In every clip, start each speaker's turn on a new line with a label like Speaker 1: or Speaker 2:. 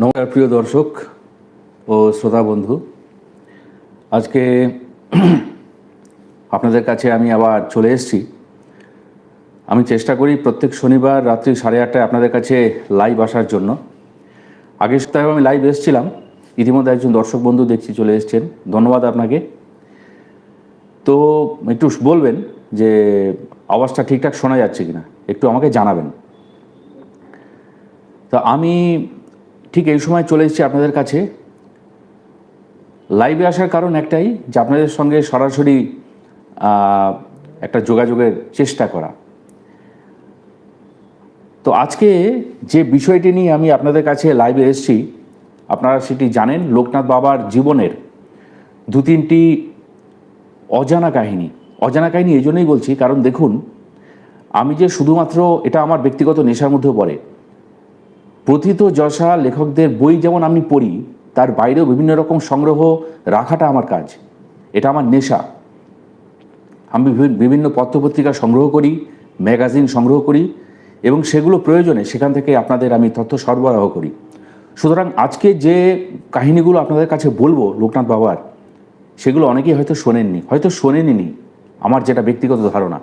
Speaker 1: নমস্কার প্রিয় দর্শক ও শ্রোতা বন্ধু। আজকে আপনাদের কাছে আমি আবার চলে এসেছি। আমি চেষ্টা করি প্রত্যেক শনিবার রাত্রি 8:30টায় আপনাদের কাছে লাইভ আসার জন্য। আগের সপ্তাহে আমি লাইভ এসেছিলাম, ইতিমধ্যে একজন দর্শক বন্ধু দেখছি চলে এসেছেন, ধন্যবাদ আপনাকে। তো একটু বলবেন যে আওয়াজটা ঠিকঠাক শোনা যাচ্ছে কিনা, একটু আমাকে জানাবেন। তো আমি ঠিক এই সময় চলে এসেছি আপনাদের কাছে। লাইভে আসার কারণ একটাই, যে আপনাদের সঙ্গে সরাসরি একটা যোগাযোগের চেষ্টা করা। তো আজকে যে বিষয়টি নিয়ে আমি আপনাদের কাছে লাইভে এসেছি, আপনারা সেটি জানেন। লোকনাথ বাবার জীবনের 2-3টি অজানা কাহিনী। অজানা কাহিনী এই জন্যই বলছি, কারণ দেখুন, আমি যে শুধুমাত্র, এটা আমার ব্যক্তিগত নেশার মধ্যেও পড়ে, প্রথিতযশা লেখকদের বই যেমন আমি পড়ি, তার বাইরেও বিভিন্ন রকম সংগ্রহ রাখাটা আমার কাজ, এটা আমার নেশা। আমি বিভিন্ন পত্রপত্রিকা সংগ্রহ করি, ম্যাগাজিন সংগ্রহ করি, এবং সেগুলো প্রয়োজনে সেখান থেকে আপনাদের আমি তথ্য সরবরাহ করি। সুতরাং আজকে যে কাহিনীগুলো আপনাদের কাছে বলবো লোকনাথ বাবার, সেগুলো অনেকেই হয়তো শোনেননি, আমার যেটা ব্যক্তিগত ধারণা।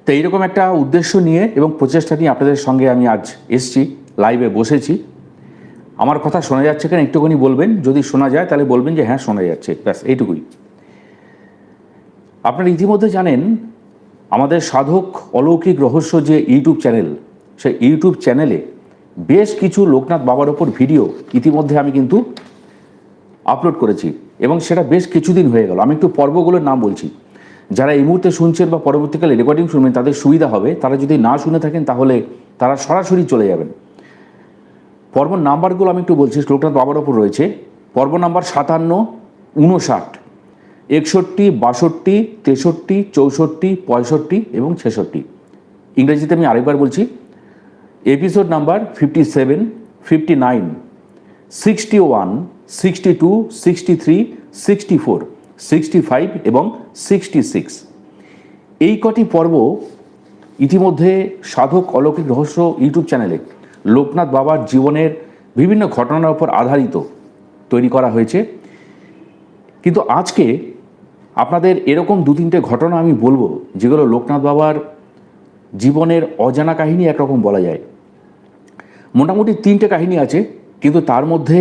Speaker 1: তো এইরকম একটা উদ্দেশ্য নিয়ে এবং প্রচেষ্টা নিয়ে আপনাদের সঙ্গে আমি আজ এসছি, লাইভে বসেছি। আমার কথা শোনা যাচ্ছে কেন একটুখানি বলবেন, যদি শোনা যায় তাহলে বলবেন যে হ্যাঁ শোনা যাচ্ছে, ব্যাস এইটুকুই। আপনারা ইতিমধ্যে জানেন, আমাদের সাধক অলৌকিক রহস্য যে ইউটিউব চ্যানেল, সেই ইউটিউব চ্যানেলে বেশ কিছু লোকনাথ বাবার ওপর ভিডিও ইতিমধ্যে আমি কিন্তু আপলোড করেছি, এবং সেটা বেশ কিছুদিন হয়ে গেল। আমি একটু পর্বগুলোর নাম বলছি, যারা এই মুহূর্তে শুনছেন বা পরবর্তীকালে রেকর্ডিং শুনবেন তাদের সুবিধা হবে। তারা যদি না শুনে থাকেন তাহলে তারা সরাসরি চলে যাবেন। পর্ব নাম্বারগুলো আমি একটু বলছি, লোকনাথ বাবার ওপর রয়েছে। পর্ব নাম্বার 57, 59, 61, 62, 63, 64, 65 এবং 66। ইংরেজিতে আমি আরেকবার বলছি, এপিসোড নাম্বার 57, 59, 61, 62, 63, 64, 65 এবং 66। এই কটি পর্ব ইতিমধ্যে সাধক অলৌকিক রহস্য ইউটিউব চ্যানেলে লোকনাথ বাবার জীবনের বিভিন্ন ঘটনার উপর আধারিত তৈরি করা হয়েছে। কিন্তু আজকে আপনাদের এরকম 2-3টে ঘটনা আমি বলবো, যেগুলো লোকনাথ বাবার জীবনের অজানা কাহিনী একরকম বলা যায়। মোটামুটি 3টে কাহিনী আছে, কিন্তু তার মধ্যে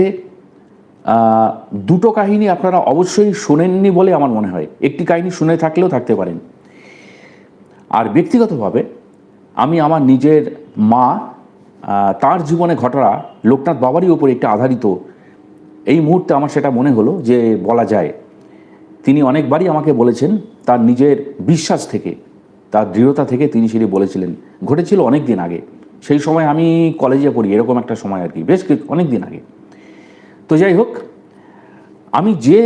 Speaker 1: 2টো কাহিনী আপনারা অবশ্যই শোনেননি বলে আমার মনে হয়। একটি কাহিনী শুনে থাকলেও থাকতে পারেন। আর ব্যক্তিগতভাবে আমি আমার নিজের মা, তার জীবনে ঘটনা লোকনাথ বাবারই ওপর একটা আধারিত, এই মুহূর্তে আমার সেটা মনে হলো যে বলা যায়। তিনি অনেকবারই আমাকে বলেছেন, তার নিজের বিশ্বাস থেকে, তার দৃঢ়তা থেকে তিনি সেটি বলেছিলেন। ঘটেছিল অনেক দিন আগে, সেই সময় আমি কলেজে পড়ি, এরকম একটা সময় আর কি, বেশ অনেক দিন আগে। তো যাই হোক, আমি যে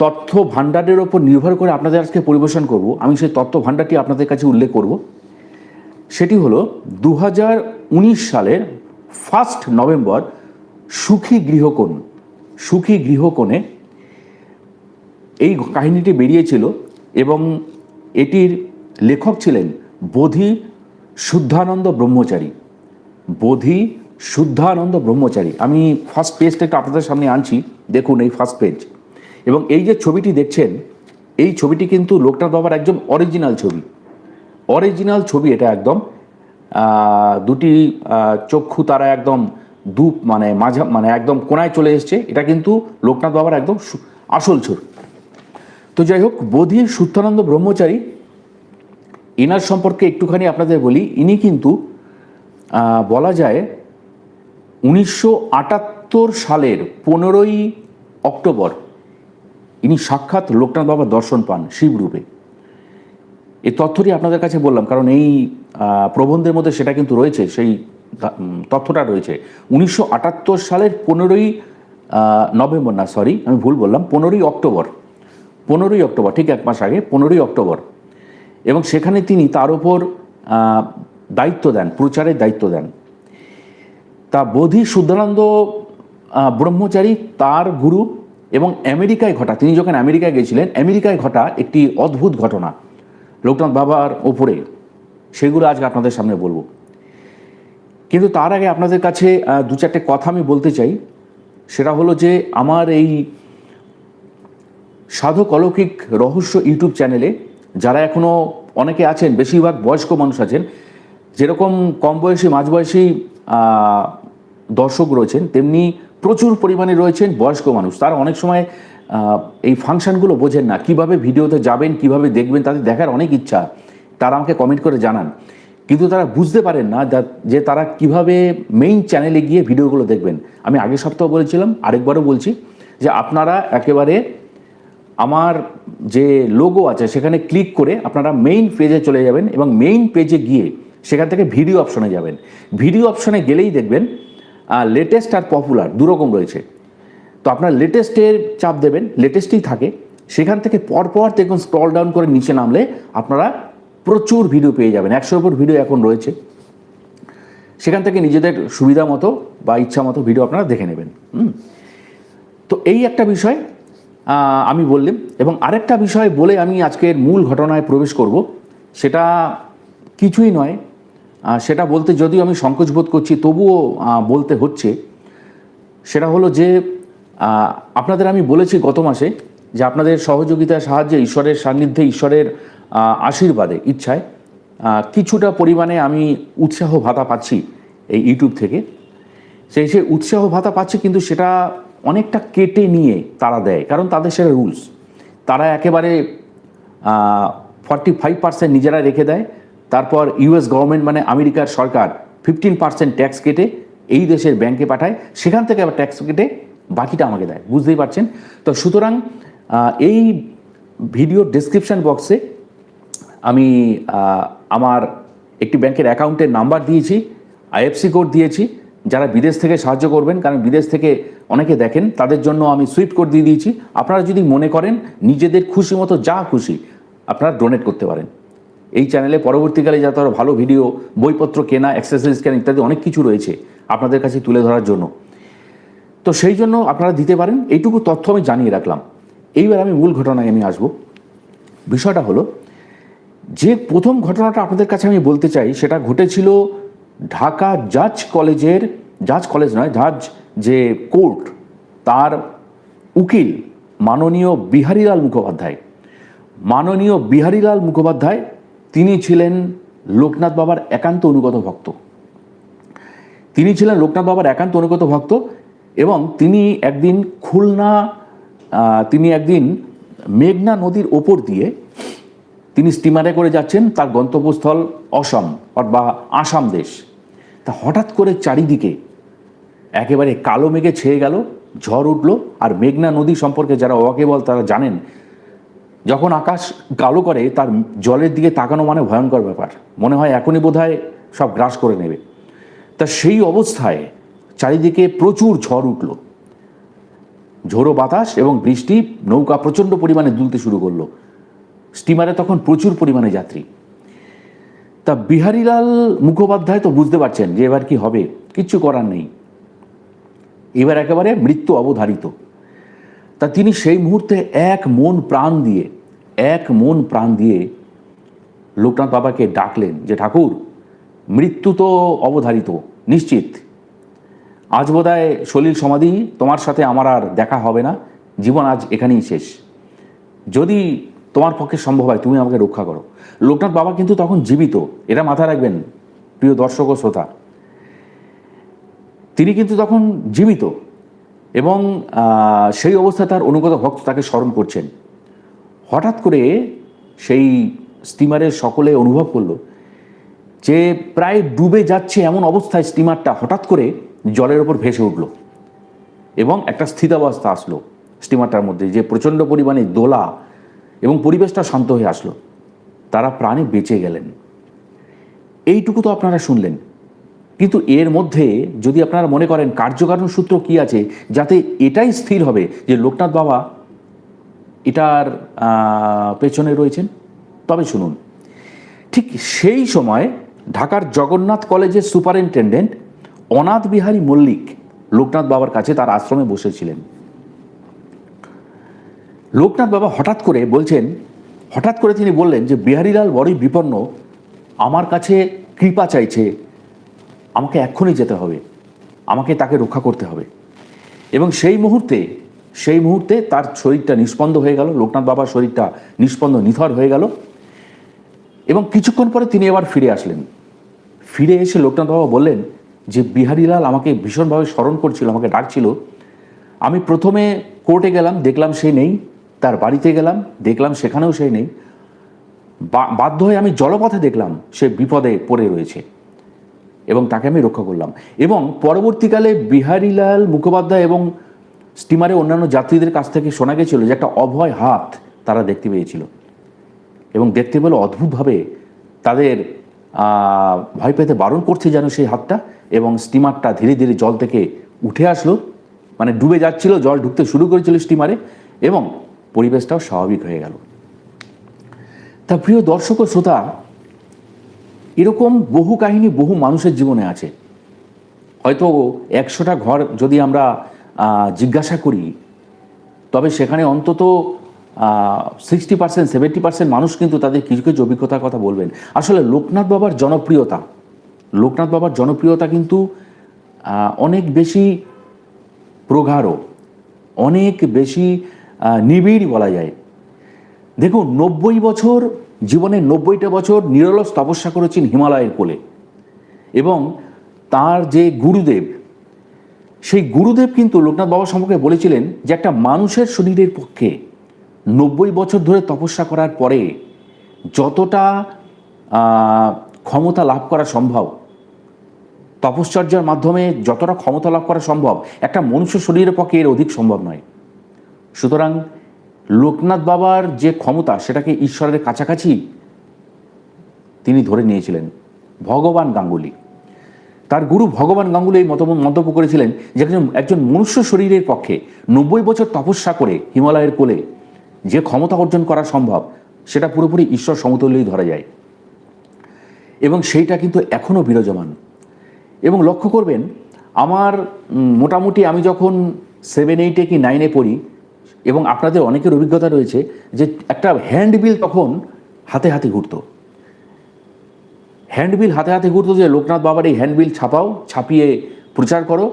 Speaker 1: তথ্য ভাণ্ডারের ওপর নির্ভর করে আপনাদের আজকে পরিবেশন করব, আমি সেই তথ্য ভাণ্ডারটি আপনাদের কাছে উল্লেখ করব। সেটি হলো 2019 সালের 1 নভেম্বর সুখী গৃহকোণে এই কাহিনীটি বেরিয়েছিল, এবং এটির লেখক ছিলেন বোধি শুদ্ধানন্দ ব্রহ্মচারী। আমি ফার্স্ট পেজটা একটু আপনাদের সামনে আনছি, দেখুন এই ফার্স্ট পেজ। এবং এই যে ছবিটি দেখছেন, এই ছবিটি কিন্তু লোকনাথ বাবার একদম অরিজিনাল ছবি। এটা একদম দুটি চক্ষু তারা একদম মানে একদম কোনায় চলে এসছে। এটা কিন্তু লোকনাথ বাবার একদম আসল ছবি। তো যাই হোক, বোধি শুদ্ধানন্দ ব্রহ্মচারী, এনার সম্পর্কে একটুখানি আপনাদের বলি। ইনি কিন্তু বলা যায় 1978 সালের 15ই অক্টোবর ইনি সাক্ষাৎ লোকনাথ বাবার দর্শন পান শিবরূপে। এই তথ্যটি আপনাদের কাছে বললাম, কারণ এই প্রবন্ধের মধ্যে সেটা কিন্তু রয়েছে, সেই তথ্যটা রয়েছে। 1978 সালের 15ই নভেম্বর, না সরি আমি ভুল বললাম, 15ই অক্টোবর, ঠিক 1 মাস আগে, 15ই অক্টোবর। এবং সেখানে তিনি তার উপর দায়িত্ব দেন, প্রচারের দায়িত্ব দেন। তা বোধি শুদ্ধানন্দ ব্রহ্মচারী তার গুরু, এবং আমেরিকায় ঘটা, তিনি যখন আমেরিকায় গেছিলেন, আমেরিকায় ঘটা একটি অদ্ভুত ঘটনা লোকনাথ বাবার ওপরে, সেগুলো আজকে আপনাদের সামনে বলবো। কিন্তু তার আগে আপনাদের কাছে দু চারটে কথা আমি বলতে চাই। সেটা হলো যে আমার এই সাধক অলৌকিক রহস্য ইউটিউব চ্যানেলে যারা এখনও অনেকে আছেন, বেশিরভাগ বয়স্ক মানুষ আছেন, যেরকম কম বয়সী মাঝবয়সী দর্শক রয়েছেন, তেমনি প্রচুর পরিমাণে রয়েছেন বয়স্ক মানুষ। তারা অনেক সময় এই ফাংশনগুলো বোঝেন না, কিভাবে ভিডিওতে যাবেন, কিভাবে দেখবেন, তাদের দেখার অনেক ইচ্ছা, তারা আমাকে কমেন্ট করে জানান, কিন্তু তারা বুঝতে পারেন না যে তারা কিভাবে মেইন চ্যানেলে গিয়ে ভিডিওগুলো দেখবেন। আমি আগের সপ্তাহ বলেছিলাম, আরেকবারও বলছি, যে আপনারা একেবারে আমার যে লোগো আছে সেখানে ক্লিক করে আপনারা মেইন পেজে চলে যাবেন এবং মেইন পেজে গিয়ে সেখান থেকে ভিডিও অপশনে যাবেন। ভিডিও অপশনে গেলেই দেখবেন লেটেস্ট আর পপুলার দুরকম রয়েছে। তো আপনার লেটেস্টের চাপ দেবেন, লেটেস্টই থাকে, সেখান থেকে পরপর দেখুন স্ক্রল ডাউন করে নিচে নামলে আপনারা প্রচুর ভিডিও পেয়ে যাবেন। 100-এর উপর ভিডিও এখন রয়েছে, সেখান থেকে নিজেদের সুবিধা মতো বা ইচ্ছা মতো ভিডিও আপনারা দেখে নেবেন। তো এই একটা বিষয় আমি বললাম, এবং আরেকটা বিষয় বলে আমি আজকের মূল ঘটনায় প্রবেশ করব। সেটা কিছুই নয়, সেটা বলতে যদিও আমি সংকোচ বোধ করছি, তবুও বলতে হচ্ছে। সেটা হলো যে আপনাদের আমি বলেছি গত মাসে যে আপনাদের সহযোগিতা, সাহায্যে, ঈশ্বরের সান্নিধ্যে, ঈশ্বরের আশীর্বাদে, ইচ্ছায় কিছুটা পরিমাণে আমি উৎসাহ ভাতা পাচ্ছি এই ইউটিউব থেকে। সেই উৎসাহ ভাতা পাচ্ছি, কিন্তু সেটা অনেকটা কেটে নিয়ে তারা দেয়, কারণ তাদের সেটা রুলস। তারা একেবারে 45% নিজেরা রেখে দেয়, তারপর ইউএস গভর্নমেন্ট মানে আমেরিকার সরকার 15% ট্যাক্স কেটে এই দেশের ব্যাংকে পাঠায়, সেখান থেকে আবার ট্যাক্স কেটে বাকিটা আমাকে দেয়, বুঝতেই পারছেন। তো সুতরাং এই ভিডিওর ডেসক্রিপশন বক্সে আমি আমার একটি ব্যাংকের অ্যাকাউন্টের নাম্বার দিয়েছি, আইএফসি কোড দিয়েছি। যারা বিদেশ থেকে সাহায্য করবেন, কারণ বিদেশ থেকে অনেকে দেখেন, তাদের জন্য আমি সুইফট কোড দিয়ে দিয়েছি। আপনারা যদি মনে করেন নিজেদের খুশি মতো যা খুশি আপনারা ডোনেট করতে পারেন। এই চ্যানেলে পরবর্তীকালে যাতে আরও ভালো ভিডিও, বইপত্র কেনা, অ্যাক্সেসরিজ কেনা ইত্যাদি অনেক কিছু রয়েছে আপনাদের কাছে তুলে ধরার জন্য। তো সেই জন্য আপনারা দিতে পারেন, এইটুকু তথ্য আমি জানিয়ে রাখলাম। এইবার আমি মূল ঘটনায় আমি আসব। বিষয়টা হলো যে প্রথম ঘটনাটা আপনাদের কাছে আমি বলতে চাই, সেটা ঘটেছিল ঢাকা জাজ কলেজের, জাজ কলেজ নয়, জাজ যে কোর্ট, তার উকিল মাননীয় বিহারীলাল মুখোপাধ্যায়। মাননীয় বিহারীলাল মুখোপাধ্যায় তিনি ছিলেন লোকনাথ বাবার একান্ত অনুগত ভক্ত। তিনি ছিলেন লোকনাথ বাবার একান্ত অনুগত ভক্ত এবং তিনি একদিন তিনি একদিন মেঘনা নদীর ওপর দিয়ে তিনি স্টিমারে করে যাচ্ছেন, তার গন্তব্যস্থল অসম বা আসাম দেশ। তা হঠাৎ করে চারিদিকে একেবারে কালো মেঘে ছেয়ে গেল, ঝড় উঠল। আর মেঘনা নদী সম্পর্কে যারা ওয়াকিবহাল তারা জানেন, যখন আকাশ কালো করে তার জলের দিকে তাকানো মানে ভয়ঙ্কর ব্যাপার, মনে হয় এখনই বোধহয় সব গ্রাস করে নেবে। তা সেই অবস্থায় চারিদিকে প্রচুর ঝড় উঠল, ঝোড়ো বাতাস এবং বৃষ্টি, নৌকা প্রচণ্ড পরিমাণে দুলতে শুরু করলো। স্টিমারে তখন প্রচুর পরিমাণে যাত্রী। তা বিহারীলাল মুখোপাধ্যায় তো বুঝতে পারছেন যে এবার কি হবে, কিচ্ছু করার নেই, এবার একেবারে মৃত্যু অবধারিত। তা তিনি সেই মুহূর্তে এক মন প্রাণ দিয়ে লোকনাথ বাবাকে ডাকলেন যে ঠাকুর, মৃত্যু তো অবধারিত, নিশ্চিত, আজ বোধহয় সলিল সমাধি, তোমার সাথে আমার আর দেখা হবে না, জীবন আজ এখানেই শেষ, যদি তোমার পক্ষে সম্ভব হয় তুমি আমাকে রক্ষা করো। লোকনাথ বাবা কিন্তু তখন জীবিত, এটা মাথায় রাখবেন প্রিয় দর্শক ও শ্রোতা, তিনি কিন্তু তখন জীবিত এবং সেই অবস্থায় তার অনুগত ভক্ত তাকে স্মরণ করছেন। হঠাৎ করে সেই স্টিমারের সকলে অনুভব করলো যে প্রায় ডুবে যাচ্ছে এমন অবস্থায় স্টিমারটা হঠাৎ করে জলের ওপর ভেসে উঠল এবং একটা স্থিতাবস্থা আসলো স্টিমারটার মধ্যে, যে প্রচণ্ড পরিমাণে দোলা এবং পরিবেশটা শান্ত হয়ে আসলো। তারা প্রাণে বেঁচে গেলেন। এইটুকু তো আপনারা শুনলেন, কিন্তু এর মধ্যে যদি আপনারা মনে করেন কার্যকারণ সূত্র কি আছে যাতে এটাই স্থির হবে যে লোকনাথ বাবা এটার পেছনে রয়েছেন, তবে শুনুন। ঠিক সেই সময় ঢাকার জগন্নাথ কলেজের সুপারিনটেন্ডেন্ট অনাথ বিহারী মল্লিক লোকনাথ বাবার কাছে তার আশ্রমে বসেছিলেন। লোকনাথ বাবা হঠাৎ করে তিনি বললেন যে বিহারীলাল বড়ই বিপন্ন, আমার কাছে কৃপা চাইছে, আমাকে এক্ষুনি যেতে হবে, আমাকে তাকে রক্ষা করতে হবে। এবং সেই মুহূর্তে তার শরীরটা নিস্পন্দ হয়ে গেল, লোকনাথ বাবার শরীরটা নিস্পন্দ নিথর হয়ে গেল। এবং কিছুক্ষণ পরে তিনি এবার ফিরে আসলেন। ফিরে এসে লোকনাথ বাবা বললেন যে বিহারীলাল আমাকে ভীষণভাবে স্মরণ করছিল, আমাকে ডাকছিল। আমি প্রথমে কোর্টে গেলাম, দেখলাম সে নেই। তার বাড়িতে গেলাম, দেখলাম সেখানেও সে নেই। বাধ্য হয়ে আমি জলপথে দেখলাম সে বিপদে পড়ে রয়েছে এবং তাকে আমি রক্ষা করলাম। এবং পরবর্তীকালে বিহারীলাল মুখোপাধ্যায় এবং স্টিমারে অন্যান্য যাত্রীদের কাছ থেকে শোনা গেছিল যে একটা অভয় হাত তারা দেখতে পেয়েছিল, এবং দেখতে পেল অদ্ভুতভাবে তাদের ভয় পেতে বারণ করছে যেন সেই হাতটা। এবং স্টিমারটা ধীরে ধীরে জল থেকে উঠে আসলো, মানে ডুবে যাচ্ছিল, জল ঢুকতে শুরু করেছিল স্টিমারে, এবং পরিবেশটাও স্বাভাবিক হয়ে গেল। তা প্রিয় দর্শক ও শ্রোতা, এরকম বহু কাহিনী বহু মানুষের জীবনে আছে। হয়তো 100টা ঘর যদি আমরা জিজ্ঞাসা করি, তবে সেখানে অন্তত 60% 70% মানুষ কিন্তু তাদের কিছু কিছু অভিজ্ঞতার কথা বলবেন। আসলে লোকনাথ বাবার জনপ্রিয়তা কিন্তু অনেক বেশি প্রগাঢ়, অনেক বেশি নিবিড় বলা যায়। দেখুন, 90 বছর, জীবনের 90টা বছর নিরলস তপস্যা করেছেন হিমালয়ের কোলে। এবং তার যে গুরুদেব, সেই গুরুদেব কিন্তু লোকনাথ বাবা সম্পর্কে বলেছিলেন যে একটা মানুষের শরীরের পক্ষে 90 বছর ধরে তপস্যা করার পরে যতটা ক্ষমতা লাভ করা সম্ভব, তপশ্চর্যার মাধ্যমে যতটা ক্ষমতা লাভ করা সম্ভব, একটা মনুষ্য শরীরের পক্ষে এর অধিক সম্ভব নয়। সুতরাং লোকনাথ বাবার যে ক্ষমতা, সেটাকে ঈশ্বরের কাছাকাছি তিনি ধরে নিয়েছিলেন। ভগবান গাঙ্গুলি, তার গুরু ভগবান গাঙ্গুলি এই মন্তব্য করেছিলেন যে একজন মনুষ্য শরীরের পক্ষে 90 বছর তপস্যা করে হিমালয়ের কোলে যে ক্ষমতা অর্জন করা সম্ভব, সেটা পুরোপুরি ঈশ্বর সমতুল্যই ধরা যায়। এবং সেইটা কিন্তু এখনও বিরাজমান। এবং লক্ষ্য করবেন, আমার মোটামুটি আমি যখন 7, 8 কি 9 পড়ি, এবং আপনাদের অনেকের অভিজ্ঞতা রয়েছে যে একটা হ্যান্ডবিল তখন হাতে হাতে ঘুরতো, যে লোকনাথ বাবার এই হ্যান্ডবিল ছাপাও, ছাপিয়ে প্রচার করো,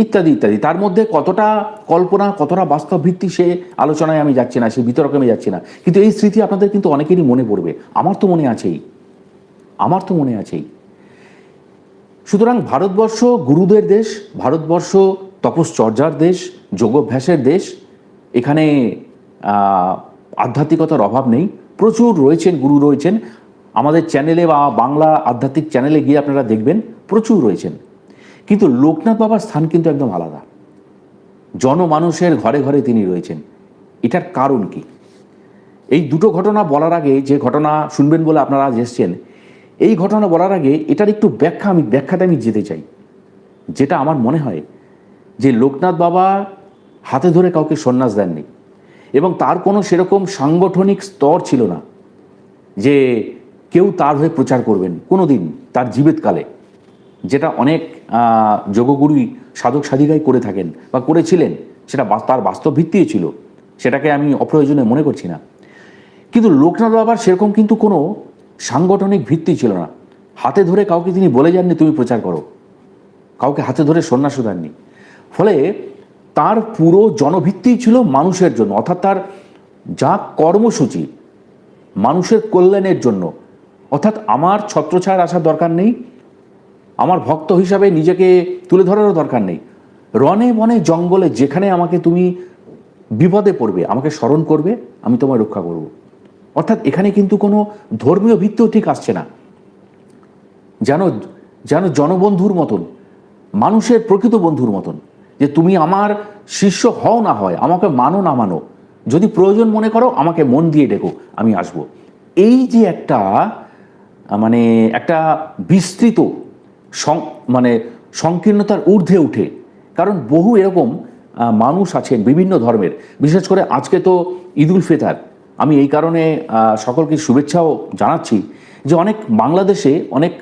Speaker 1: ইত্যাদি ইত্যাদি। তার মধ্যে কতটা কল্পনা, কতটা বাস্তব ভিত্তি, সে আলোচনায় আমি যাচ্ছি না, সে বিতর্কে আমি যাচ্ছি না। কিন্তু এই স্মৃতি আপনাদের কিন্তু অনেকেরই মনে পড়বে, আমার তো মনে আছেই। সুতরাং ভারতবর্ষ গুরুদের দেশ, ভারতবর্ষ তপশ্চর্যার দেশ, যোগাভ্যাসের দেশ। এখানে আধ্যাত্মিকতার অভাব নেই, প্রচুর রয়েছেন, গুরু রয়েছেন। আমাদের চ্যানেলে বা বাংলা আধ্যাত্মিক চ্যানেলে গিয়ে আপনারা দেখবেন প্রচুর রয়েছেন। কিন্তু লোকনাথ বাবার স্থান কিন্তু একদম আলাদা। জনমানুষের ঘরে ঘরে তিনি রয়েছেন। এটার কারণ কি? এই দুটো ঘটনা বলার আগে, যে ঘটনা শুনবেন বলে আপনারা আজ এসছেন, এই ঘটনা বলার আগে এটার একটু ব্যাখ্যাতে আমি যেতে চাই। যেটা আমার মনে হয় যে লোকনাথ বাবা হাতে ধরে কাউকে সন্ন্যাস দেননি, এবং তার কোনো সেরকম সাংগঠনিক স্তর ছিল না যে কেউ তার হয়ে প্রচার করবেন কোনো দিন তার জীবিতকালে, যেটা অনেক যোগগুরুই সাধক সাধিকাই করে থাকেন বা করেছিলেন। সেটা তার বাস্তব ভিত্তিও ছিল, সেটাকে আমি অপ্রয়োজনীয় মনে করছি না। কিন্তু লোকনাথ বাবার সেরকম কিন্তু কোনো সাংগঠনিক ভিত্তি ছিল না। হাতে ধরে কাউকে তিনি বলে যাননি তুমি প্রচার করো, কাউকে হাতে ধরে সন্ন্যাসও দেননি। ফলে তার পুরো জনভিত্তি ছিল মানুষের জন্য, অর্থাৎ তার যা কর্মসূচি মানুষের কল্যাণের জন্য। অর্থাৎ আমার ছত্রছায়ার আসার দরকার নেই, আমার ভক্ত হিসাবে নিজেকে তুলে ধরারও দরকার নেই। রনে বনে জঙ্গলে যেখানে আমাকে তুমি বিপদে পড়বে, আমাকে স্মরণ করবে, আমি তোমায় রক্ষা করব। অর্থাৎ এখানে কিন্তু কোনো ধর্মীয় ভিত্তিও ঠিক আসছে না। যেন জনবন্ধুর মতন, মানুষের প্রকৃত বন্ধুর মতন, যে তুমি আমার শিষ্য হও না হয়, আমাকে মানো না মানো, যদি প্রয়োজন মনে করো আমাকে মন দিয়ে ডেকো, আমি আসব। এই যে একটা বিস্তৃত সংকীর্ণতার ঊর্ধ্বে উঠে, কারণ বহু এরকম মানুষ আছেন বিভিন্ন ধর্মের। বিশেষ করে আজকে তো ঈদ উল ফিতর, আমি এই কারণে সকলকে শুভেচ্ছাও জানাচ্ছি যে অনেক বাংলাদেশে অনেক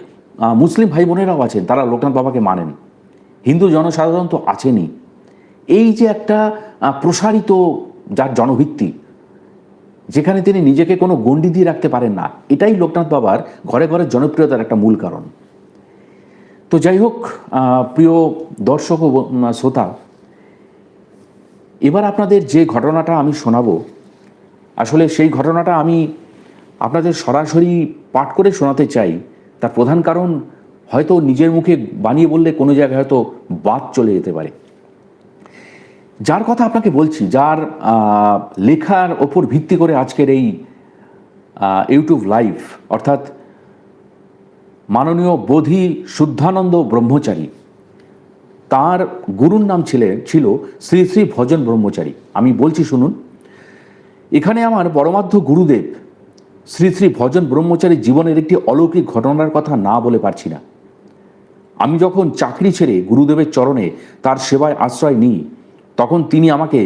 Speaker 1: মুসলিম ভাই বোনেরাও আছেন, তারা লোকনাথ বাবাকে মানেন। হিন্দু জনসাধারণ তো আছেনই। এই যে একটা প্রসারিত যার জনভিত্তি, যেখানে তিনি নিজেকে কোনো গণ্ডি দিয়ে রাখতে পারেন না, এটাই লোকনাথ বাবার ঘরে ঘরে জনপ্রিয়তার একটা মূল কারণ। তো যাই হোক, প্রিয় দর্শক ও শ্রোতা, এবার আপনাদের যে ঘটনাটা আমি শোনাবো, আসলে সেই ঘটনাটা আমি আপনাদের সরাসরি পাঠ করে শোনাতে চাই। তার প্রধান কারণ, হয়তো নিজের মুখে বানিয়ে বললে কোনো জায়গায় হয়তো বাদ চলে যেতে পারে। যার কথা আপনাকে বলছি, যার লেখার ওপর ভিত্তি করে আজকের এই ইউটিউব লাইভ, অর্থাৎ মাননীয় বোধি শুদ্ধানন্দ ব্রহ্মচারী, তার গুরুর নাম ছিল শ্রী শ্রী ভজন ব্রহ্মচারী। আমি বলছি শুনুন। এখানে আমার পরমার্থ গুরুদেব শ্রী শ্রী ভজন ব্রহ্মচারীর জীবনের একটি অলৌকিক ঘটনার কথা না বলে পারছি না। আমি যখন চাকরি ছেড়ে গুরুদেবের চরণে তার সেবায় আশ্রয় নিই, তখন তিনি আমাকে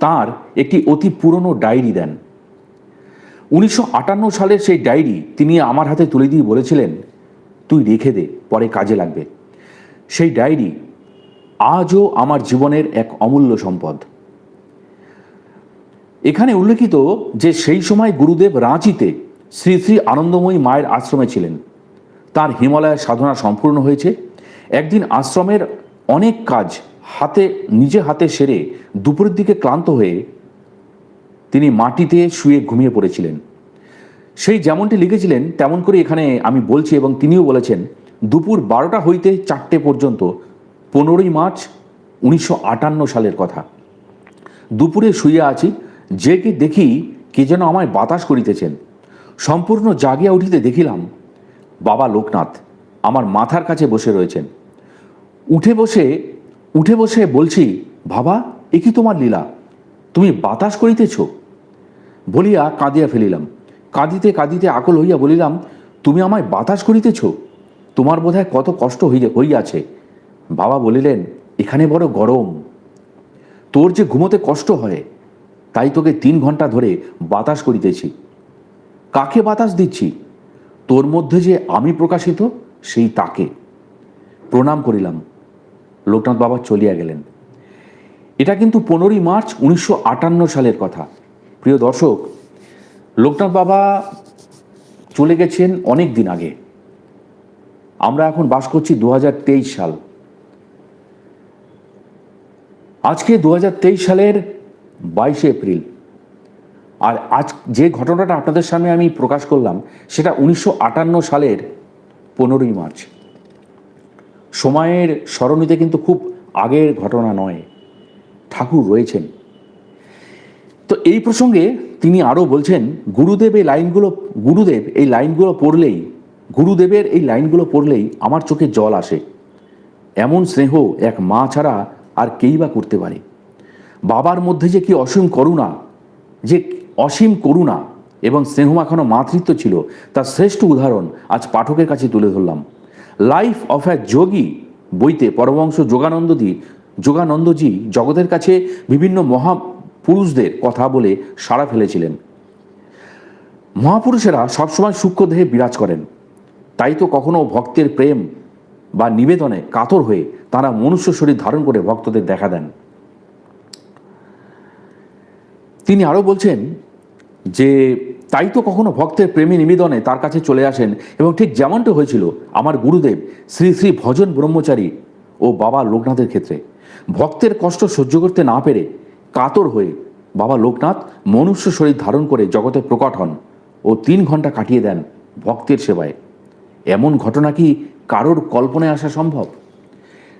Speaker 1: তার একটি অতি পুরনো ডায়েরি দেন। 1958 সালের সেই ডায়েরি তিনি আমার হাতে তুলে দিয়ে বলেছিলেন, তুই রেখে দে, পরে কাজে লাগবে। সেই ডায়েরি আজও আমার জীবনের এক অমূল্য সম্পদ। এখানে উল্লেখিত যে সেই সময় গুরুদেব রাঁচিতে শ্রী শ্রী আনন্দময়ী মায়ের আশ্রমে ছিলেন। তার হিমালয়ের সাধনা সম্পূর্ণ হয়েছে। একদিন আশ্রমের অনেক কাজ নিজে হাতে সেরে দুপুরের দিকে ক্লান্ত হয়ে তিনি মাটিতে শুয়ে ঘুমিয়ে পড়েছিলেন। সেই যেমনটি লিখেছিলেন তেমন করে এখানে আমি বলছি, এবং তিনিও বলেছেন, দুপুর 12টা হইতে 4টে পর্যন্ত 15ই মার্চ 1958 সালের কথা। দুপুরে শুয়ে আছি, জেগে দেখি কে যেন আমায় বাতাস করিতেছেন। সম্পূর্ণ জাগিয়া উঠিতে দেখিলাম বাবা লোকনাথ আমার মাথার কাছে বসে রয়েছেন। উঠে বসে বলছি, বাবা, এ কি তোমার লীলা? তুমি বাতাস করিতেছ? বলিয়া কাঁদিয়া ফেলিলাম। কাঁদিতে কাঁদিতে আকুল হইয়া বলিলাম, তুমি আমায় বাতাস করিতেছ? তোমার বোধহয় কত কষ্ট হইয়াছে। বাবা বলিলেন, এখানে বড় গরম, তোর যে ঘুমোতে কষ্ট হয়, তাই তোকে 3 ঘন্টা ধরে বাতাস করিতেছি। কাকে বাতাস দিচ্ছি? তোর মধ্যে যে আমি প্রকাশিত, সেই তাকে। প্রণাম করিলাম। লোকনাথ বাবা চলিয়া গেলেন। এটা কিন্তু 15ই মার্চ 1958 সালের কথা। প্রিয় দর্শক, লোকনাথ বাবা চলে গেছেন অনেক দিন আগে। আমরা এখন বাস করছি 2023 সাল। আজকে 2023 সালের 22 এপ্রিল। আর আজ যে ঘটনাটা আপনাদের সামনে আমি প্রকাশ করলাম, সেটা 1958 সালের 15ই মার্চ। সময়ের সরণিতে কিন্তু খুব আগের ঘটনা নয়, ঠাকুর রয়েছেন। তো এই প্রসঙ্গে তিনি আরও বলছেন, গুরুদেবের এই লাইনগুলো পড়লেই আমার চোখে জল আসে। এমন স্নেহ এক মা ছাড়া আর কেই বা করতে পারে। বাবার মধ্যে যে কি অসীম করুণা এবং স্নেহমাখানো মাতৃত্ব ছিল, তার শ্রেষ্ঠ উদাহরণ আজ পাঠকের কাছে তুলে ধরলাম। লাইফ অফ এ যোগী বইতে পরমহংস যোগানন্দজি জগতের কাছে বিভিন্ন মহাপুরুষদের কথা বলে সাড়া ফেলেছিলেন। মহাপুরুষেরা সবসময় সূক্ষ্ম দেহে বিরাজ করেন, তাই তো কখনো ভক্তের প্রেম বা নিবেদনে কাতর হয়ে তারা মনুষ্য শরীর ধারণ করে ভক্তদের দেখা দেন। তিনি আরও বলছেন যে তাই তো কখনো ভক্তের প্রেমী নিবেদনে তার কাছে চলে আসেন, এবং ঠিক যেমনটা হয়েছিল আমার গুরুদেব শ্রী শ্রী ভজন ব্রহ্মচারী ও বাবা লোকনাথের ক্ষেত্রে। ভক্তের কষ্ট সহ্য করতে না পেরে কাতর হয়ে বাবা লোকনাথ মনুষ্য শরীর ধারণ করে জগতে প্রকট হন ও 3 ঘন্টা কাটিয়ে দেন ভক্তের সেবায়। এমন ঘটনা কি কারোর কল্পনায় আসা সম্ভব?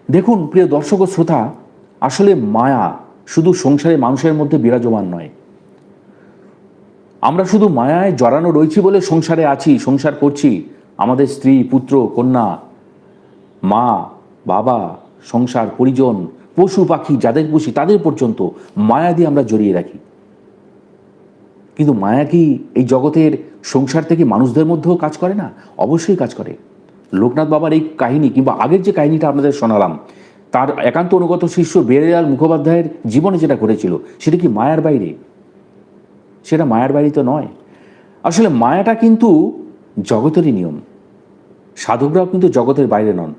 Speaker 1: দেখুন প্রিয় দর্শক ও শ্রোতা, আসলে মায়া শুধু সংসারে মানুষের মধ্যে বিরাজমান নয়। আমরা শুধু মায়ায় জড়ানো রয়েছি বলে সংসারে আছি, সংসার করছি। আমাদের স্ত্রী, পুত্র, কন্যা, মা, বাবা, সংসার, পরিজন, পশু পাখি যাদের পুষি তাদের পর্যন্ত মায়া দিয়ে আমরা জড়িয়ে রাখি। কিন্তু মায়া কি এই জগতের সংসার থেকে মানুষদের মধ্যেও কাজ করে না? অবশ্যই কাজ করে। লোকনাথ বাবার এই কাহিনী কিংবা আগের যে কাহিনীটা আপনাদের শোনালাম, তার একান্ত অনুগত শিষ্য বেড়েলাল মুখোপাধ্যায়ের জীবনে যেটা ঘটেছিল, সেটা কি মায়ার বাইরে? সেটা মায়ার বাইরে তো নয়। আসলে মায়াটা কিন্তু জগতেরই নিয়ম। সাধকরাও কিন্তু জগতের বাইরে নন।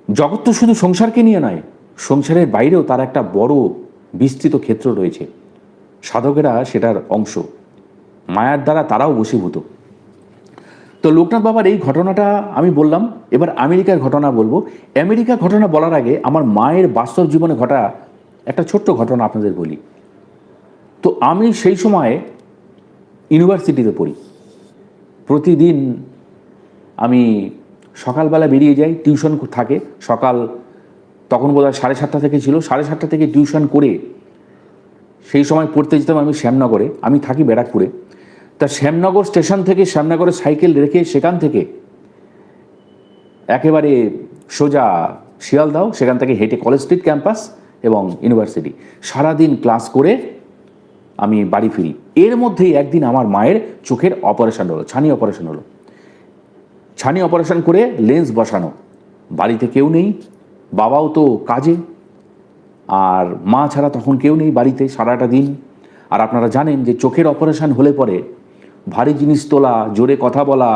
Speaker 1: জগৎ তো শুধু সংসারকে নিয়ে নয়, সংসারের বাইরেও তার একটা বড় বিস্তৃত ক্ষেত্র রয়েছে। সাধকেরা সেটার অংশ। মায়ার দ্বারা তারাও বশীভূত। তো লোকনাথ বাবার এই ঘটনাটা আমি বললাম। এবার আমেরিকার ঘটনা বলবো। আমেরিকার ঘটনা বলার আগে আমার মায়ের বাস্তব জীবনে ঘটা একটা ছোট্ট ঘটনা আপনাদের বলি। তো আমি সেই সময়ে ইউনিভার্সিটিতে পড়ি। প্রতিদিন আমি সকালবেলা বেরিয়ে যাই, টিউশন থাকে সকাল, তখন বোধহয় 7:30 থেকে ছিল, 7:30 থেকে টিউশন করে সেই সময় পড়তে যেতাম আমি শ্যামনগরে। আমি থাকি ব্যারাকপুরে। তা শ্যামনগর স্টেশন থেকে শ্যামনগরে সাইকেল রেখে সেখান থেকে একেবারে সোজা শিয়ালদাহ, সেখান থেকে হেঁটে কলেজ স্ট্রিট ক্যাম্পাস এবং ইউনিভার্সিটি, সারাদিন ক্লাস করে আমি বাড়ি ফিরি। এর মধ্যেই একদিন আমার মায়ের চোখের অপারেশন হলো, ছানি অপারেশন হলো। ছানি অপারেশন করে লেন্স বসানো, বাড়িতে কেউ নেই, বাবাও তো কাজে, আর মা ছাড়া তখন কেউ নেই বাড়িতে সারাটা দিন। আর আপনারা জানেন যে চোখের অপারেশন হলে পরে ভারী জিনিস তোলা, জোরে কথা বলা,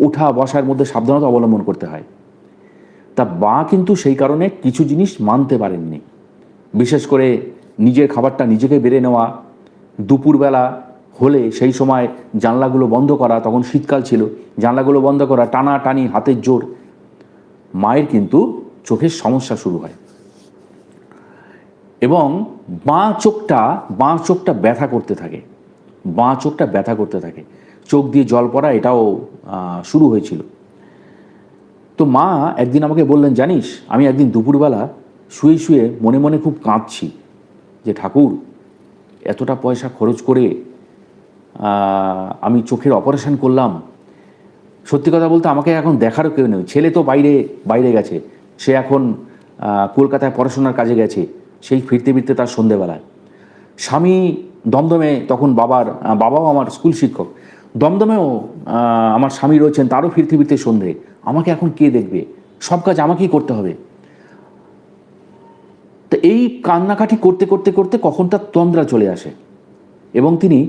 Speaker 1: ওঠা বসার মধ্যে সাবধানতা অবলম্বন করতে হয়। তা মা কিন্তু সেই কারণে কিছু জিনিস মানতে পারেননি। বিশেষ করে নিজের খাবারটা নিজেকে বেড়ে নেওয়া, দুপুরবেলা হলে সেই সময় জানলাগুলো বন্ধ করা, তখন শীতকাল ছিল, জানলাগুলো বন্ধ করা, টানাটানি, হাতের জোর। মায়ের কিন্তু চোখের সমস্যা শুরু হয় এবং বাঁ চোখটা ব্যথা করতে থাকে, বাঁ চোখটা ব্যথা করতে থাকে, চোখ দিয়ে জল পড়া এটাও শুরু হয়েছিল। তো মা একদিন আমাকে বললেন, জানিস আমি একদিন দুপুরবেলা শুয়ে শুয়ে মনে মনে খুব কাঁদছি যে ঠাকুর, এতটা পয়সা খরচ করে আমি চোখের অপারেশন করলাম। সত্যি কথা বলতে আমাকে এখন দেখারও কেউ নেই। ছেলে তো বাইরে গেছে, সে এখন কলকাতায় পড়াশোনার কাজে গেছে, সেই ফিরতে ফিরতে তার সন্ধেবেলায়। স্বামী দমদমে, তখন বাবাও আমার স্কুল শিক্ষক, দমদমেও আমার স্বামী রয়েছেন, তারও ফিরতে ফিরতে সন্ধে। আমাকে এখন কে দেখবে? সব কাজ আমাকেই করতে হবে। তো এই কান্নাকাটি করতে করতে করতে কখন তার তন্দ্রা চলে আসে এবং তিনি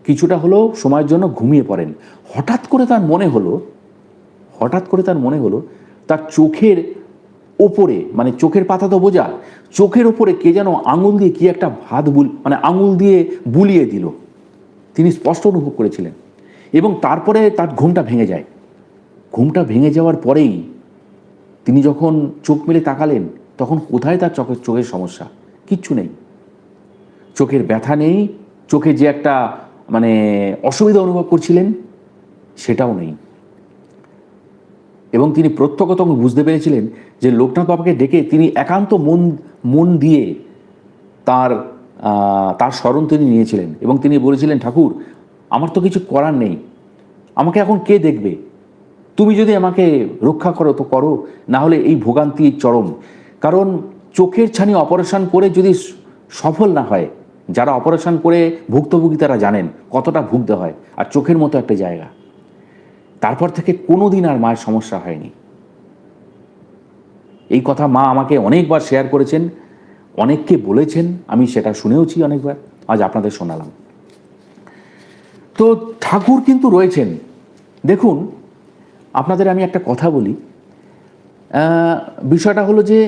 Speaker 1: কিছুটা হলেও সময়ের জন্য ঘুমিয়ে পড়েন। হঠাৎ করে তার মনে হলো তার চোখের ওপরে, মানে চোখের পাতা তো বোঝা, চোখের ওপরে কে যেন আঙুল দিয়ে কি একটা আঙুল দিয়ে বুলিয়ে দিল। তিনি স্পষ্ট অনুভব করেছিলেন এবং তারপরে তার ঘুমটা ভেঙে যায়। ঘুমটা ভেঙে যাওয়ার পরেই তিনি যখন চোখ মেলে তাকালেন, তখন কোথায় তার চোখের সমস্যা? কিচ্ছু নেই, চোখের ব্যথা নেই, চোখে যে একটা অসুবিধা অনুভব করছিলেন সেটাও নেই। এবং তিনি প্রত্যক্ষ তখন বুঝতে পেরেছিলেন যে লোকনাথ বাবাকে ডেকে তিনি একান্ত মন দিয়ে তার স্মরণ তিনি নিয়েছিলেন এবং তিনি বলেছিলেন, ঠাকুর আমার তো কিছু করার নেই, আমাকে এখন কে দেখবে? তুমি যদি আমাকে রক্ষা করো তো করো, না হলে এই ভোগান্তি চরম। কারণ চোখের ছানি অপারেশন করে যদি সফল না হয়, যারা অপারেশন করে ভুক্তভোগী তারা জানেন কতটা ভুগতে হয়। আর চোখের মতো একটা জায়গা, তারপর থেকে কোনো দিন আর মায়ের সমস্যা হয়নি। এই কথা মা আমাকে অনেকবার শেয়ার করেছেন, অনেককে বলেছেন, আমি সেটা শুনেওছি অনেকবার, আজ আপনাদের শোনালাম। তো ঠাকুর কিন্তু রয়েছেন। দেখুন, আপনাদের আমি একটা কথা বলি, বিষয়টা হলো যে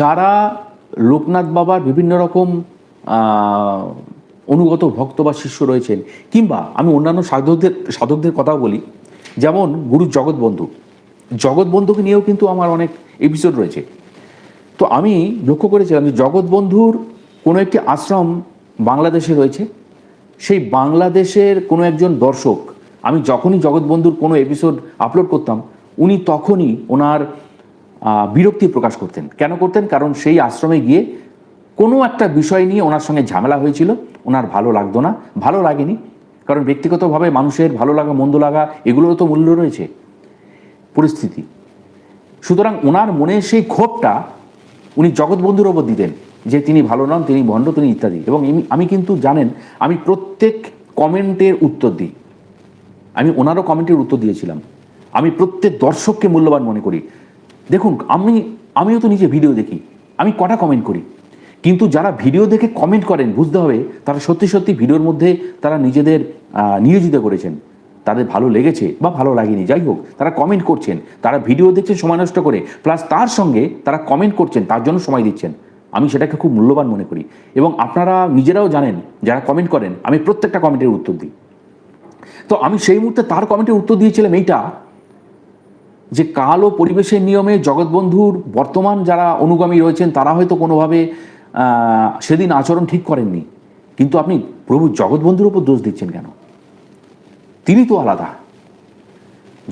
Speaker 1: যারা লোকনাথ বাবার বিভিন্ন রকম অনুগত ভক্ত বা শিষ্য রয়েছেন, কিংবা আমি অন্যান্য সাধকদের কথাও বলি, যেমন গুরু জগৎবন্ধুকে নিয়েও কিন্তু আমার অনেক এপিসোড রয়েছে। তো আমি লক্ষ্য করেছিলাম যে জগৎবন্ধুর কোনো একটি আশ্রম বাংলাদেশে রয়েছে। সেই বাংলাদেশের কোনো একজন দর্শক, আমি যখনই জগৎবন্ধুর কোনো এপিসোড আপলোড করতাম, উনি তখনই ওনার বিরক্তি প্রকাশ করতেন। কেন করতেন? কারণ সেই আশ্রমে গিয়ে কোনো একটা বিষয় নিয়ে ওনার সঙ্গে ঝামেলা হয়েছিল, ওনার ভালো লাগতো না, ভালো লাগেনি। কারণ ব্যক্তিগতভাবে মানুষের ভালো লাগা মন্দ লাগা এগুলোরও তো মূল্য রয়েছে, পরিস্থিতি। সুতরাং ওনার মনে সেই ক্ষোভটা উনি জগৎবন্ধুর ওপর দিতেন যে তিনি ভালো নন, তিনি ভণ্ড, তিনি ইত্যাদি। এবং আমি কিন্তু জানেন আমি প্রত্যেক কমেন্টের উত্তর দিই, আমি ওনারও কমেন্টের উত্তর দিয়েছিলাম। আমি প্রত্যেক দর্শককে মূল্যবান মনে করি। দেখুন, আমিও তো নিজে ভিডিও দেখি, আমি কটা কমেন্ট করি, কিন্তু যারা ভিডিও দেখে কমেন্ট করেন বুঝতে হবে তারা সত্যি সত্যি ভিডিওর মধ্যে তারা নিজেদের নিয়োজিত করেছেন, তাদের ভালো লেগেছে বা ভালো লাগেনি, যাই হোক তারা কমেন্ট করছেন, তারা ভিডিও দেখছেন সময় নষ্ট করে, প্লাস তার সঙ্গে তারা কমেন্ট করছেন, তার জন্য সময় দিচ্ছেন। আমি সেটাকে খুব মূল্যবান মনে করি এবং আপনারা নিজেরাও জানেন যারা কমেন্ট করেন, আমি প্রত্যেকটা কমেন্টের উত্তর দিই। তো আমি সেই মুহূর্তে তার কমেন্টের উত্তর দিয়েছিলাম এইটা, যে কাল ও পরিবেশের নিয়মে জগৎবন্ধুর বর্তমান যারা অনুগামী রয়েছেন তারা হয়তো কোনোভাবে সেদিন আচরণ ঠিক করেননি, কিন্তু আপনি প্রভু জগৎবন্ধুর ওপর দোষ দিচ্ছেন কেন? তিনি তো আলাদা।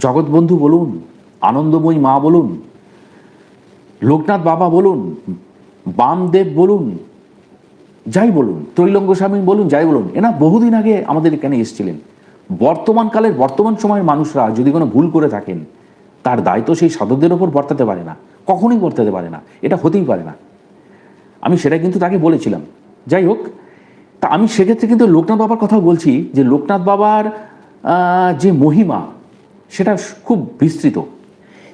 Speaker 1: জগৎবন্ধু বলুন, আনন্দময়ী মা বলুন, লোকনাথ বাবা বলুন, বামদেব বলুন, যাই বলুন, ত্রৈলঙ্গ স্বামী বলুন, যাই বলুন, এনা বহুদিন আগে আমাদের এখানে এসেছিলেন। বর্তমান সময়ের মানুষরা যদি কোনো ভুল করে থাকেন, তার দায় তো সেই সাধকদের ওপর বর্তাতে পারে না, কখনোই বর্তাতে পারে না, এটা হতেই পারে না। আমি সেটা কিন্তু তাকে বলেছিলাম। যাই হোক, তা আমি সেক্ষেত্রে কিন্তু লোকনাথ বাবার কথাও বলছি, যে লোকনাথ বাবার যে মহিমা সেটা খুব বিস্তৃত।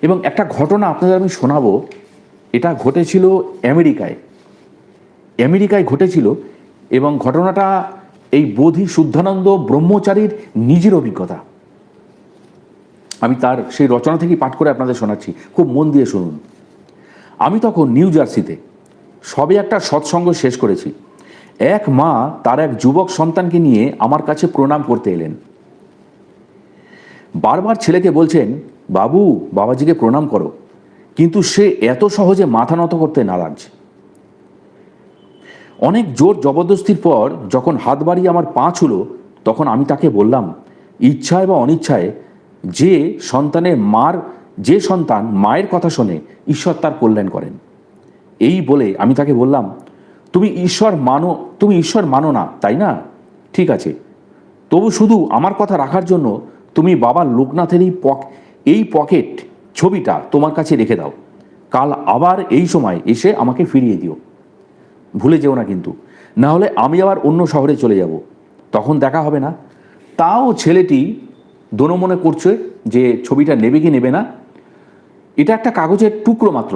Speaker 1: এবং একটা ঘটনা আপনাদের আমি শোনাবো, এটা ঘটেছিল আমেরিকায় ঘটেছিল, এবং ঘটনাটা এই বোধি শুদ্ধানন্দ ব্রহ্মচারীর নিজের অভিজ্ঞতা। আমি তার সেই রচনা থেকেই পাঠ করে আপনাদের শোনাচ্ছি, খুব মন দিয়ে শুনুন। আমি তখন নিউ জার্সিতে সবে একটা সৎসঙ্গ শেষ করেছি। এক মা তার এক যুবক সন্তানকে নিয়ে আমার কাছে প্রণাম করতে এলেন। বারবার ছেলেকে বলছেন, বাবু, বাবাজিকে প্রণাম করো, কিন্তু সে এত সহজে মাথা নত করতে নারাজ। অনেক জোর জবরদস্তির পর যখন হাত বাড়িয়ে আমার পা ছুলো, তখন আমি তাকে বললাম, ইচ্ছায় বা অনিচ্ছায় যে সন্তান মায়ের কথা শোনে, ঈশ্বর তার কল্যাণ করেন। এই বলে আমি তাকে বললাম, তুমি ঈশ্বর মানো না, তাই না? ঠিক আছে, তবু শুধু আমার কথা রাখার জন্য তুমি বাবা লোকনাথের এই পকেট ছবিটা তোমার কাছে রেখে দাও। কাল আবার এই সময় এসে আমাকে ফিরিয়ে দিও, ভুলে যেও না কিন্তু, না হলে আমি আবার অন্য শহরে চলে যাব, তখন দেখা হবে না। তাও ছেলেটি দোনো মনে করছে যে ছবিটা নেবে কি নেবে না। এটা একটা কাগজের টুকরো মাত্র।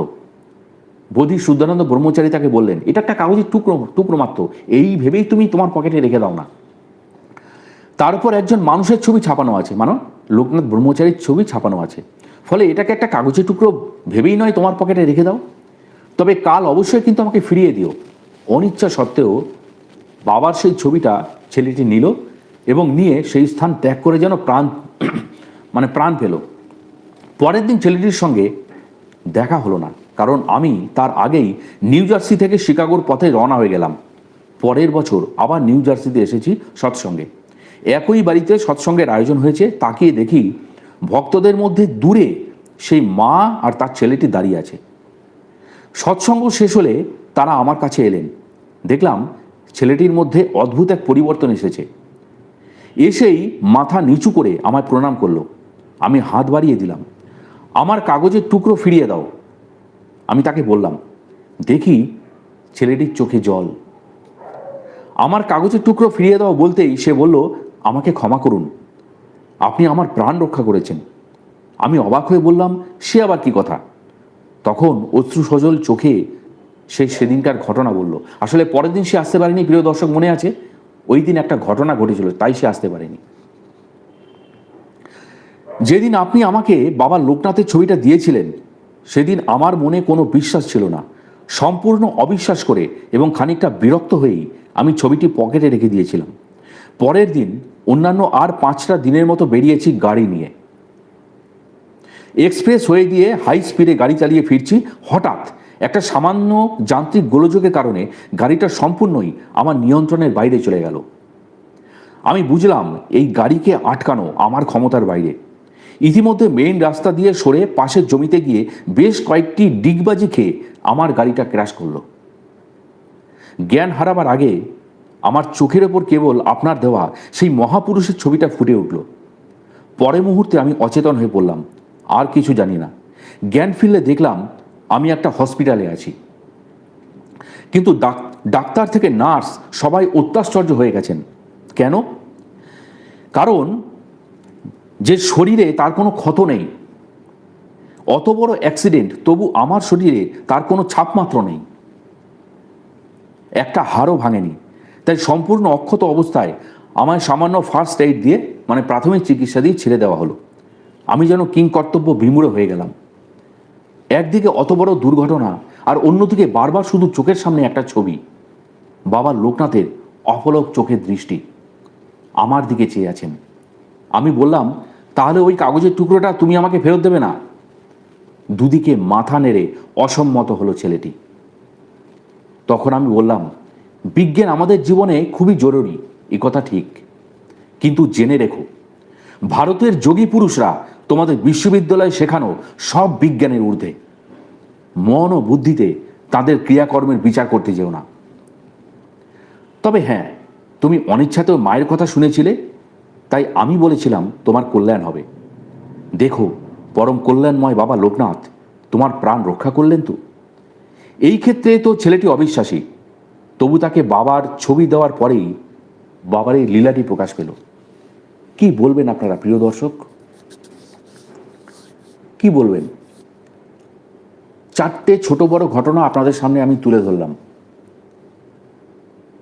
Speaker 1: বোধি শুদ্ধানন্দ ব্রহ্মচারী তাকে বললেন, এটা একটা কাগজের টুকরো মাত্র, এই ভেবেই তুমি তোমার পকেটে রেখে দাও না। তার উপর একজন মানুষের ছবি ছাপানো আছে, লোকনাথ ব্রহ্মচারীর ছবি ছাপানো আছে, ফলে এটাকে একটা কাগজের টুকরো ভেবেই নয় তোমার পকেটে রেখে দাও, তবে কাল অবশ্যই কিন্তু আমাকে ফিরিয়ে দিও। অনিচ্ছা সত্ত্বেও বাবার সেই ছবিটা ছেলেটি নিল এবং নিয়ে সেই স্থান ত্যাগ করে যেন প্রাণ পেল। পরের দিন ছেলেটির সঙ্গে দেখা হলো না, কারণ আমি তার আগেই নিউ জার্সি থেকে শিকাগোর পথে রওনা হয়ে গেলাম। পরের বছর আবার নিউ জার্সিতে এসেছি সৎসঙ্গে। একই বাড়িতে সৎসঙ্গের আয়োজন হয়েছে। তাকিয়ে দেখি ভক্তদের মধ্যে দূরে সেই মা আর তার ছেলেটি দাঁড়িয়ে আছে। সৎসঙ্গ শেষ হলে তারা আমার কাছে এলেন। দেখলাম ছেলেটির মধ্যে অদ্ভুত এক পরিবর্তন এসেছে। এসেই মাথা নিচু করে আমায় প্রণাম করলো। আমি হাত বাড়িয়ে দিলাম, আমার কাগজের টুকরো ফিরিয়ে দাও। আমি তাকে বললাম, দেখি ছেলেটির চোখে জল। আমার কাগজের টুকরো ফিরিয়ে দাও বলতেই সে বলল, আমাকে ক্ষমা করুন, আপনি আমার প্রাণ রক্ষা করেছেন। আমি অবাক হয়ে বললাম, সে আবার কি কথা? তখন অশ্রু সজল চোখে সেদিনকার ঘটনা বলল। আসলে পরের দিন সে আসতে পারেনি, প্রিয় দর্শক, মনে আছে? ওই দিন একটা ঘটনা ঘটেছিল, তাই সে আসতে পারেনি। যেদিন আপনি আমাকে বাবা লোকনাথের ছবিটা দিয়েছিলেন, সেদিন আমার মনে কোনো বিশ্বাস ছিল না। সম্পূর্ণ অবিশ্বাস করে এবং খানিকটা বিরক্ত হয়েই আমি ছবিটি পকেটে রেখে দিয়েছিলাম। পরের দিন অন্যান্য আর 5টা দিনের মতো বেরিয়েছি গাড়ি নিয়ে। এক্সপ্রেস ওয়ে দিয়ে হাই স্পিডে গাড়ি চালিয়ে ফিরছি। হঠাৎ একটা সামান্য যান্ত্রিক গোলযোগের কারণে গাড়িটা সম্পূর্ণই আমার নিয়ন্ত্রণের বাইরে চলে গেল। আমি বুঝলাম এই গাড়িকে আটকানো আমার ক্ষমতার বাইরে। ইতিমধ্যে মেইন রাস্তা দিয়ে সরে পাশের জমিতে গিয়ে বেশ কয়েকটি ডিগবাজি খেয়ে আমার গাড়িটা ক্র্যাশ করলো। জ্ঞান হারাবার আগে আমার চোখের ওপর কেবল আপনার দেওয়া সেই মহাপুরুষের ছবিটা ফুটে উঠল। পরে মুহূর্তে আমি অচেতন হয়ে পড়লাম, আর কিছু জানি না। জ্ঞান ফিরলে দেখলাম আমি একটা হসপিটালে আছি, কিন্তু ডাক্তার থেকে নার্স সবাই অত্যাশ্চর্য হয়ে গেছেন। কেন? কারণ যে শরীরে তার কোনো ক্ষত নেই, অত বড় অ্যাক্সিডেন্ট, তবু আমার শরীরে তার কোনো ছাপ মাত্র নেই, একটা হাড়ও ভাঙেনি। তাই সম্পূর্ণ অক্ষত অবস্থায় আমায় সামান্য ফার্স্ট এইড দিয়ে, প্রাথমিক চিকিৎসা দিয়ে ছেড়ে দেওয়া হলো। আমি যেন কিংকর্তব্য বিমূঢ় হয়ে গেলাম। একদিকে অত বড় দুর্ঘটনা, আর অন্যদিকে বারবার শুধু চোখের সামনে একটা ছবি, বাবা লোকনাথের অপলক চোখের দৃষ্টি আমার দিকে চেয়ে আছেন। আমি বললাম, তাহলে ওই কাগজের টুকরোটা তুমি আমাকে ফেরত দেবে না? দুদিকে মাথা নেড়ে অসম্মত হলো ছেলেটি। তখন আমি বললাম, বিজ্ঞান আমাদের জীবনে খুবই জরুরি, এ কথা ঠিক, কিন্তু জেনে রেখো, ভারতের যোগী পুরুষরা তোমাদের বিশ্ববিদ্যালয়ে শেখানো সব বিজ্ঞানের ঊর্ধ্বে। মন ও বুদ্ধিতে তাদের ক্রিয়াকর্মের বিচার করতে যেও না। তবে হ্যাঁ, তুমি অনিচ্ছাতেও মায়ের কথা শুনেছিলে, তাই আমি বলেছিলাম তোমার কল্যাণ হবে। দেখো, পরম কল্যাণময় বাবা লোকনাথ তোমার প্রাণ রক্ষা করলেন তো। এই ক্ষেত্রে তো ছেলেটি অবিশ্বাসী, তবু তাকে বাবার ছবি দেওয়ার পরেই বাবার এই লীলাটি প্রকাশ পেল। কি বলবেন আপনারা প্রিয় দর্শক, কি বলবেন? চারটে ছোট বড় ঘটনা আপনাদের সামনে আমি তুলে ধরলাম।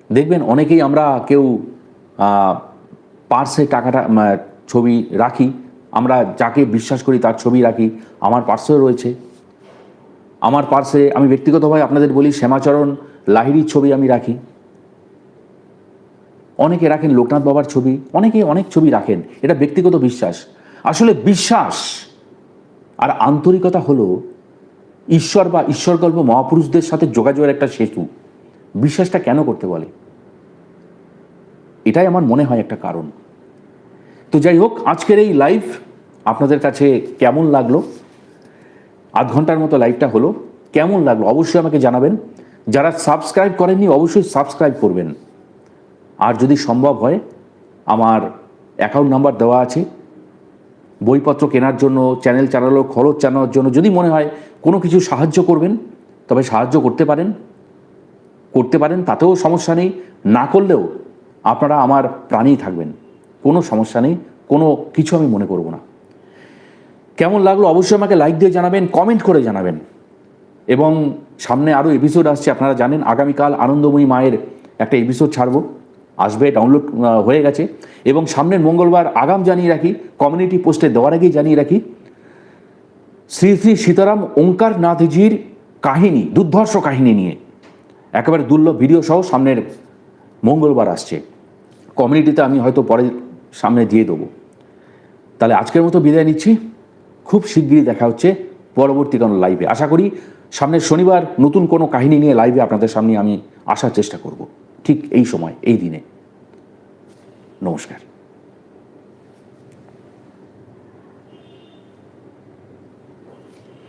Speaker 1: দেখবেন অনেকেই আমরা কেউ পার্সে টাকাটা ছবি রাখি, আমরা যাকে বিশ্বাস করি তার ছবি রাখি। আমার পার্সেও রয়েছে। আমার পার্সে আমি ব্যক্তিগতভাবে আপনাদের বলি, শ্যামাচরণ লাহিড়ির ছবি আমি রাখি। অনেকে রাখেন লোকনাথ বাবার ছবি, অনেকে অনেক ছবি রাখেন, এটা ব্যক্তিগত বিশ্বাস। আসলে বিশ্বাস আর আন্তরিকতা হলো ঈশ্বর বা ঈশ্বরকল্প মহাপুরুষদের সাথে যোগাযোগের একটা সেতু। বিশ্বাসটা কেন করতে বলে, এটাই আমার মনে হয় একটা কারণ। তো যাই হোক, আজকের এই লাইভ আপনাদের কাছে কেমন লাগলো? আধ ঘন্টার মতো লাইভটা হলো, কেমন লাগলো অবশ্যই আমাকে জানাবেন। যারা সাবস্ক্রাইব করেননি অবশ্যই সাবস্ক্রাইব করবেন। আর যদি সম্ভব হয়, আমার অ্যাকাউন্ট নাম্বার দেওয়া আছে, বইপত্র কেনার জন্য, চ্যানেল চালানো, খরচ চালানোর জন্য যদি মনে হয় কোনো কিছু সাহায্য করবেন, তবে সাহায্য করতে পারেন, তাতেও সমস্যা নেই। না করলেও আপনারা আমার প্রাণেই থাকবেন, কোনো সমস্যা নেই, কোনো কিছু আমি মনে করব না। কেমন লাগলো অবশ্যই আমাকে লাইক দিয়ে জানাবেন, কমেন্ট করে জানাবেন। এবং সামনে আরও এপিসোড আসছে, আপনারা জানেন আগামীকাল আনন্দময়ী মায়ের একটা এপিসোড ছাড়বো, আসবে, ডাউনলোড হয়ে গেছে। এবং সামনের মঙ্গলবার আগাম জানিয়ে রাখি, কমিউনিটি পোস্টে দেওয়ার আগেই জানিয়ে রাখি, শ্রী শ্রী সীতারাম ওঙ্কারনাথজির কাহিনী, দুর্ধর্ষ কাহিনী নিয়ে একেবারে দুর্লভ ভিডিও সহ সামনের মঙ্গলবার আসছে। কমিউনিটিতে আমি হয়তো পরে সামনে দিয়ে দেবো। তাহলে আজকের মতো বিদায় নিচ্ছি, খুব শিগগিরই দেখা হচ্ছে পরবর্তী কোনো লাইভে। আশা করি সামনের শনিবার নতুন কোনো কাহিনী নিয়ে লাইভে আপনাদের সামনে আমি আসার চেষ্টা করব, ঠিক এই সময়, এই দিনে। নমস্কার।